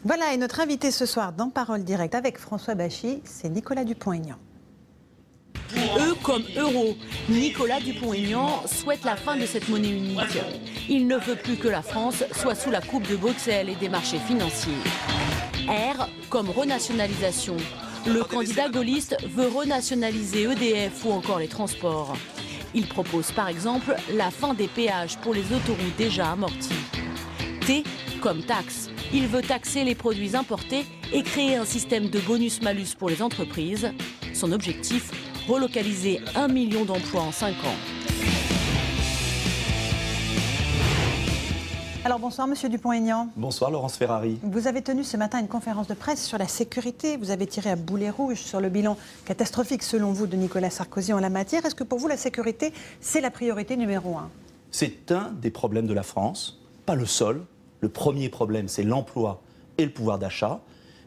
Voilà, et notre invité ce soir dans Parole Directe avec François Bachy, c'est Nicolas Dupont-Aignan. E comme euro, Nicolas Dupont-Aignan souhaite la fin de cette monnaie unique. Il ne veut plus que la France soit sous la coupe de Bruxelles et des marchés financiers. R comme renationalisation. Le candidat gaulliste veut renationaliser EDF ou encore les transports. Il propose par exemple la fin des péages pour les autoroutes déjà amorties. T comme taxe. Il veut taxer les produits importés et créer un système de bonus-malus pour les entreprises. Son objectif, relocaliser 1 million d'emplois en 5 ans. Alors bonsoir Monsieur Dupont-Aignan. Bonsoir Laurence Ferrari. Vous avez tenu ce matin une conférence de presse sur la sécurité. Vous avez tiré à boulet rouge sur le bilan catastrophique selon vous de Nicolas Sarkozy en la matière. Est-ce que pour vous la sécurité, c'est la priorité numéro 1? C'est un des problèmes de la France, pas le seul. Le premier problème, c'est l'emploi et le pouvoir d'achat.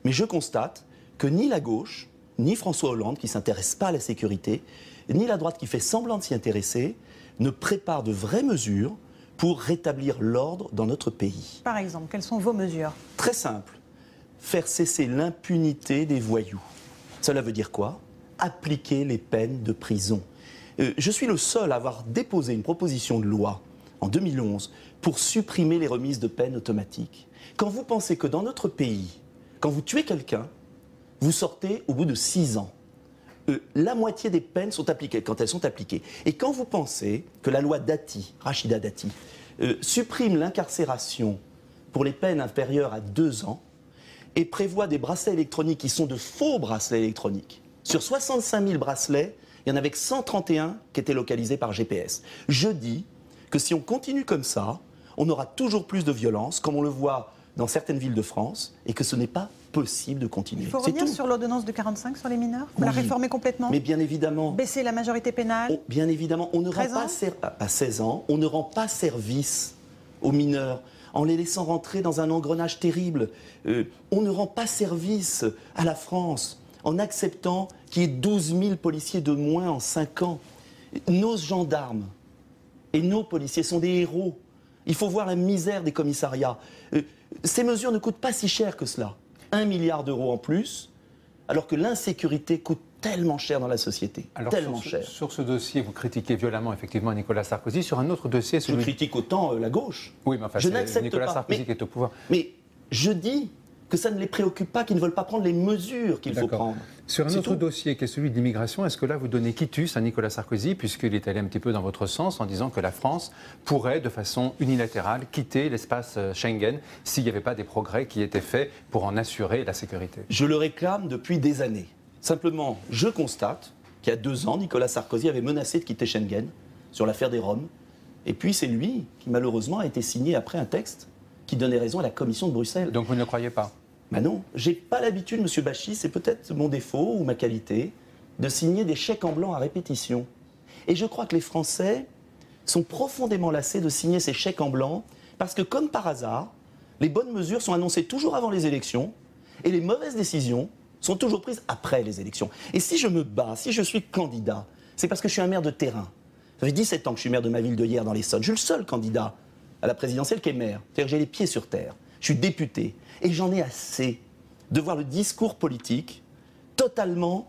Mais je constate que ni la gauche, ni François Hollande, qui ne s'intéresse pas à la sécurité, ni la droite qui fait semblant de s'y intéresser, ne préparent de vraies mesures pour rétablir l'ordre dans notre pays. Par exemple, quelles sont vos mesures? Très simple. Faire cesser l'impunité des voyous. Cela veut dire quoi? Appliquer les peines de prison. Je suis le seul à avoir déposé une proposition de loi en 2011 pour supprimer les remises de peine automatiques. Quand vous pensez que dans notre pays, quand vous tuez quelqu'un, vous sortez au bout de 6 ans. La moitié des peines sont appliquées quand elles sont appliquées. Et quand vous pensez que la loi Dati, Rachida Dati, supprime l'incarcération pour les peines inférieures à 2 ans et prévoit des bracelets électroniques qui sont de faux bracelets électroniques. Sur 65 000 bracelets, il y en avait que 131 qui étaient localisés par GPS. Je dis que si on continue comme ça, on aura toujours plus de violence, comme on le voit dans certaines villes de France, et que ce n'est pas possible de continuer. Il faut revenir sur l'ordonnance de 45 sur les mineurs, oui, la réformer complètement. Mais bien évidemment. Baisser la majorité pénale. Bien évidemment, on ne rend pas à 16 ans, on ne rend pas service aux mineurs en les laissant rentrer dans un engrenage terrible. On ne rend pas service à la France en acceptant qu'il y ait 12 000 policiers de moins en 5 ans. Nos gendarmes et nos policiers sont des héros. Il faut voir la misère des commissariats. Ces mesures ne coûtent pas si cher que cela. 1 milliard d'euros en plus, alors que l'insécurité coûte tellement cher dans la société. Alors tellement sur cher. Sur ce dossier, vous critiquez violemment effectivement Nicolas Sarkozy. Sur un autre dossier, Je critique autant la gauche. Oui, mais enfin, c'est Nicolas Sarkozy qui est au pouvoir. Mais je dis que ça ne les préoccupe pas, qu'ils ne veulent pas prendre les mesures qu'il faut prendre. Sur un autre dossier qui est celui de l'immigration, est-ce que là vous donnez quitus à Nicolas Sarkozy, puisqu'il est allé un petit peu dans votre sens en disant que la France pourrait de façon unilatérale quitter l'espace Schengen s'il n'y avait pas des progrès qui étaient faits pour en assurer la sécurité? Je le réclame depuis des années. Simplement, je constate qu'il y a 2 ans, Nicolas Sarkozy avait menacé de quitter Schengen sur l'affaire des Roms. Et puis c'est lui qui malheureusement a été signé après un texte qui donnait raison à la Commission de Bruxelles. Donc vous ne le croyez pas? Ben non, j'ai pas l'habitude, Monsieur Bachy, c'est peut-être mon défaut ou ma qualité, de signer des chèques en blanc à répétition. Et je crois que les Français sont profondément lassés de signer ces chèques en blanc, parce que comme par hasard, les bonnes mesures sont annoncées toujours avant les élections, et les mauvaises décisions sont toujours prises après les élections. Et si je me bats, si je suis candidat, c'est parce que je suis un maire de terrain. Ça fait 17 ans que je suis maire de ma ville de Hyères dans l'Essonne. Je suis le seul candidat à la présidentielle qui est maire. C'est-à-dire que j'ai les pieds sur terre. Je suis député. Et j'en ai assez de voir le discours politique totalement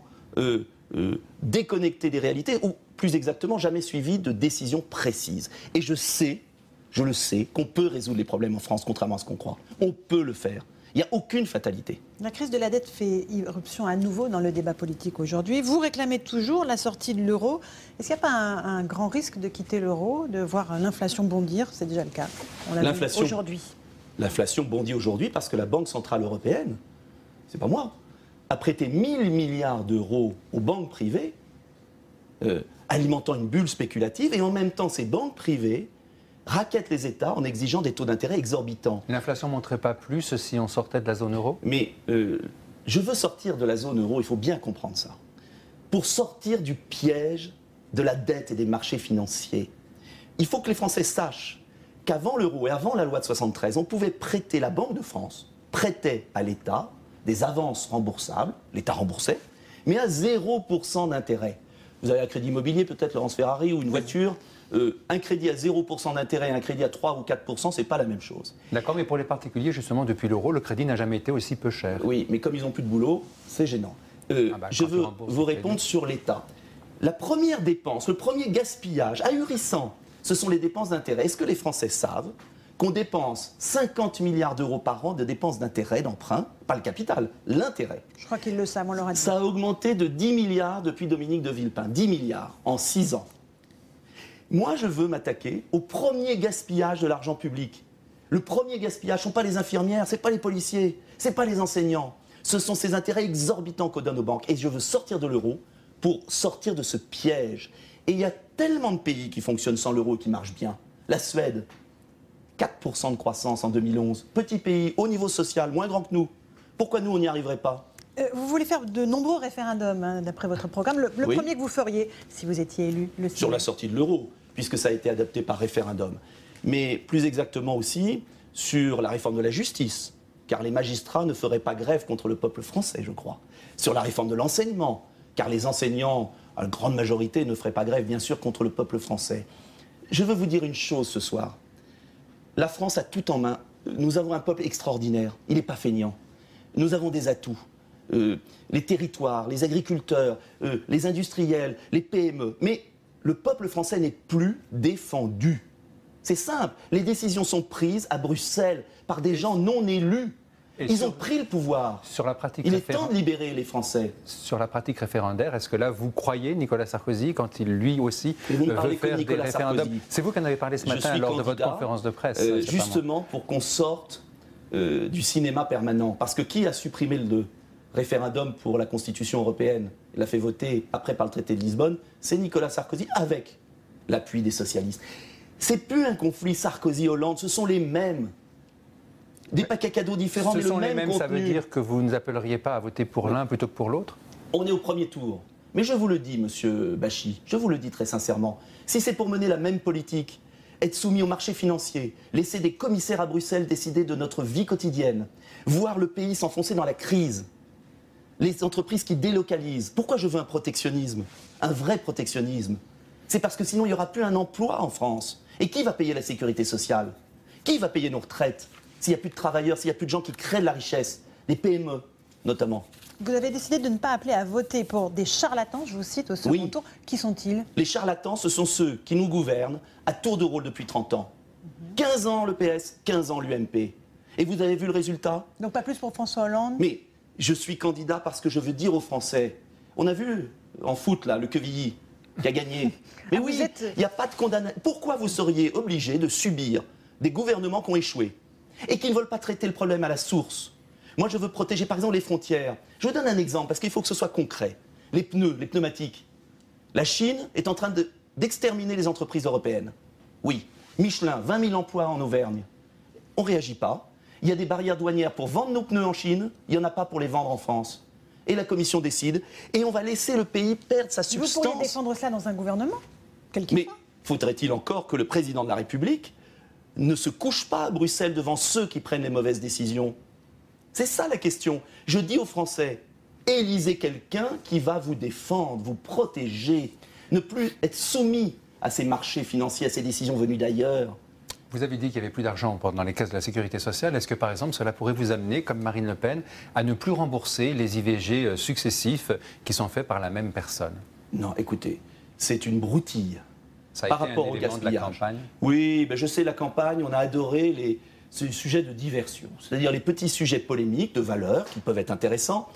déconnecté des réalités, ou plus exactement, jamais suivi de décisions précises. Et je le sais, qu'on peut résoudre les problèmes en France, contrairement à ce qu'on croit. On peut le faire. Il n'y a aucune fatalité. La crise de la dette fait irruption à nouveau dans le débat politique aujourd'hui. Vous réclamez toujours la sortie de l'euro. Est-ce qu'il n'y a pas un grand risque de quitter l'euro, de voir l'inflation bondir? C'est déjà le cas. On l'a vu aujourd'hui. L'inflation bondit aujourd'hui parce que la Banque Centrale Européenne, c'est pas moi, a prêté 1 000 milliards d'euros aux banques privées, alimentant une bulle spéculative, et en même temps, ces banques privées raquettent les États en exigeant des taux d'intérêt exorbitants. L'inflation ne monterait pas plus si on sortait de la zone euro? Mais je veux sortir de la zone euro, il faut bien comprendre ça. Pour sortir du piège de la dette et des marchés financiers, il faut que les Français sachent qu'avant l'euro et avant la loi de 73, on pouvait prêter, la Banque de France prêtait à l'État des avances remboursables, l'État remboursait, mais à 0% d'intérêt. Vous avez un crédit immobilier, peut-être, Laurence Ferrari, ou une voiture. Un crédit à 0% d'intérêt et un crédit à 3 ou 4%, ce n'est pas la même chose. D'accord, mais pour les particuliers, justement, depuis l'euro, le crédit n'a jamais été aussi peu cher. Oui, mais comme ils n'ont plus de boulot, c'est gênant. Je veux vous répondre sur l'État. La première dépense, le premier gaspillage ahurissant, ce sont les dépenses d'intérêt. Est-ce que les Français savent qu'on dépense 50 milliards d'euros par an de dépenses d'intérêt, d'emprunt, pas le capital, l'intérêt? Je crois qu'ils le savent, on leur a dit. Ça a augmenté de 10 milliards depuis Dominique de Villepin. 10 milliards en 6 ans. Moi, je veux m'attaquer au premier gaspillage de l'argent public. Le premier gaspillage, ce ne sont pas les infirmières, ce n'est pas les policiers, ce n'est pas les enseignants. Ce sont ces intérêts exorbitants qu'on donne aux banques. Et je veux sortir de l'euro pour sortir de ce piège. Et il y a tellement de pays qui fonctionnent sans l'euro et qui marchent bien. La Suède, 4% de croissance en 2011. Petit pays, haut niveau social, moins grand que nous. Pourquoi nous, on n'y arriverait pas? Vous voulez faire de nombreux référendums, hein, d'après votre programme. Le Oui. premier que vous feriez, si vous étiez élu, Sur la sortie de l'euro, puisque ça a été adopté par référendum. Mais plus exactement aussi sur la réforme de la justice, car les magistrats ne feraient pas grève contre le peuple français, je crois. Sur la réforme de l'enseignement, car les enseignants, à la grande majorité, ne feraient pas grève, bien sûr, contre le peuple français. Je veux vous dire une chose ce soir. La France a tout en main. Nous avons un peuple extraordinaire. Il n'est pas feignant. Nous avons des atouts. Les territoires, les agriculteurs, les industriels, les PME. Mais le peuple français n'est plus défendu. C'est simple. Les décisions sont prises à Bruxelles par des gens non élus. Ils ont pris le pouvoir. Sur la pratique Il est temps de libérer les Français. Sur la pratique référendaire, est-ce que là, vous croyez Nicolas Sarkozy quand il, lui aussi, veut faire des référendums? C'est vous qui en avez parlé ce matin lors de votre conférence de presse. Justement pour qu'on sorte du cinéma permanent. Parce que qui a supprimé le référendum pour la Constitution européenne, l'a fait voter après par le traité de Lisbonne? C'est Nicolas Sarkozy avec l'appui des socialistes. C'est plus un conflit Sarkozy-Hollande, ce sont les mêmes. Des paquets cadeaux différents, mais le même contenu. Ça veut dire que vous ne appelleriez pas à voter pour l'un plutôt que pour l'autre? On est au premier tour. Mais je vous le dis, monsieur Bachy, je vous le dis très sincèrement, si c'est pour mener la même politique, être soumis au marché financier, laisser des commissaires à Bruxelles décider de notre vie quotidienne, voir le pays s'enfoncer dans la crise, les entreprises qui délocalisent. Pourquoi je veux un protectionnisme? Un vrai protectionnisme. C'est parce que sinon il n'y aura plus un emploi en France. Et qui va payer la sécurité sociale? Qui va payer nos retraites? S'il n'y a plus de travailleurs, s'il n'y a plus de gens qui créent de la richesse, des PME notamment. Vous avez décidé de ne pas appeler à voter pour des charlatans, je vous cite, au second tour. Qui sont-ils? Les charlatans, ce sont ceux qui nous gouvernent à tour de rôle depuis 30 ans. 15 ans le PS, 15 ans l'UMP. Et vous avez vu le résultat? Donc pas plus pour François Hollande? Mais je suis candidat parce que je veux dire aux Français, on a vu en foot là, le Quevilly qui a gagné. Mais oui, il n'y a pas de condamnation. Pourquoi vous seriez obligé de subir des gouvernements qui ont échoué et qui ne veulent pas traiter le problème à la source? Moi, je veux protéger, par exemple, les frontières. Je vous donne un exemple, parce qu'il faut que ce soit concret. Les pneus, les pneumatiques. La Chine est en train d'exterminer les entreprises européennes. Oui. Michelin, 20 000 emplois en Auvergne. On ne réagit pas. Il y a des barrières douanières pour vendre nos pneus en Chine. Il n'y en a pas pour les vendre en France. Et la Commission décide. Et on va laisser le pays perdre sa substance. Vous pourriez défendre cela dans un gouvernement? Quel qu'il Mais soit. faudrait-il encore que le président de la République ne se couche pas à Bruxelles devant ceux qui prennent les mauvaises décisions? C'est ça la question. Je dis aux Français, élisez quelqu'un qui va vous défendre, vous protéger, ne plus être soumis à ces marchés financiers, à ces décisions venues d'ailleurs. Vous avez dit qu'il n'y avait plus d'argent dans les caisses de la sécurité sociale. Est-ce que, par exemple, cela pourrait vous amener, comme Marine Le Pen, à ne plus rembourser les IVG successifs qui sont faits par la même personne? Non, écoutez, c'est une broutille. Ça a par été rapport un au élément de gaspillage. la campagne? Oui, ben je sais, la campagne, on a adoré ces sujets de diversion, c'est-à-dire les petits sujets polémiques, de valeur, qui peuvent être intéressants.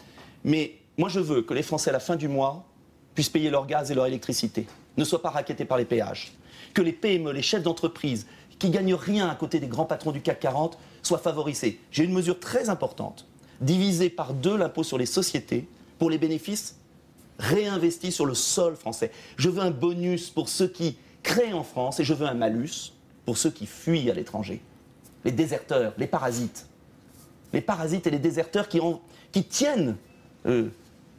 Mais moi, je veux que les Français, à la fin du mois, puissent payer leur gaz et leur électricité, ne soient pas rackettés par les péages. Que les PME, les chefs d'entreprise, qui gagnent rien à côté des grands patrons du CAC 40, soient favorisés. J'ai une mesure très importante, diviser par 2 l'impôt sur les sociétés pour les bénéfices réinvestis sur le sol français. Je veux un bonus pour ceux qui créent en France et je veux un malus pour ceux qui fuient à l'étranger. Les déserteurs, les parasites. Les parasites et les déserteurs qui tiennent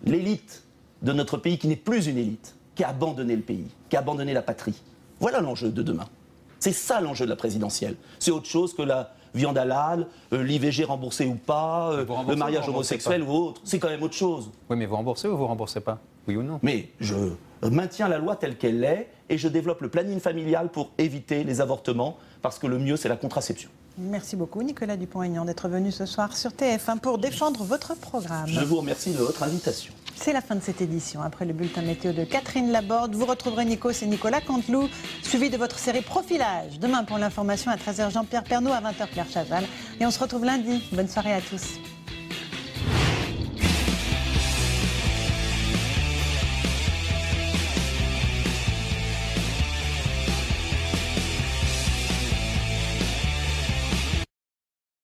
l'élite de notre pays, qui n'est plus une élite, qui a abandonné le pays, qui a abandonné la patrie. Voilà l'enjeu de demain. C'est ça l'enjeu de la présidentielle. C'est autre chose que la viande halal, l'IVG remboursé ou pas, le mariage homosexuel ou autre. C'est quand même autre chose. Oui, mais vous remboursez ou vous remboursez pas? Oui ou non? Mais maintiens la loi telle qu'elle est et je développe le planning familial pour éviter les avortements, parce que le mieux, c'est la contraception. Merci beaucoup Nicolas Dupont-Aignan d'être venu ce soir sur TF1 pour défendre votre programme. Je vous remercie de votre invitation. C'est la fin de cette édition. Après le bulletin météo de Catherine Laborde, vous retrouverez Nikos et Nicolas Canteloup, suivi de votre série Profilage. Demain pour l'information à 13h Jean-Pierre Pernaut, à 20h Claire Chazal. Et on se retrouve lundi. Bonne soirée à tous.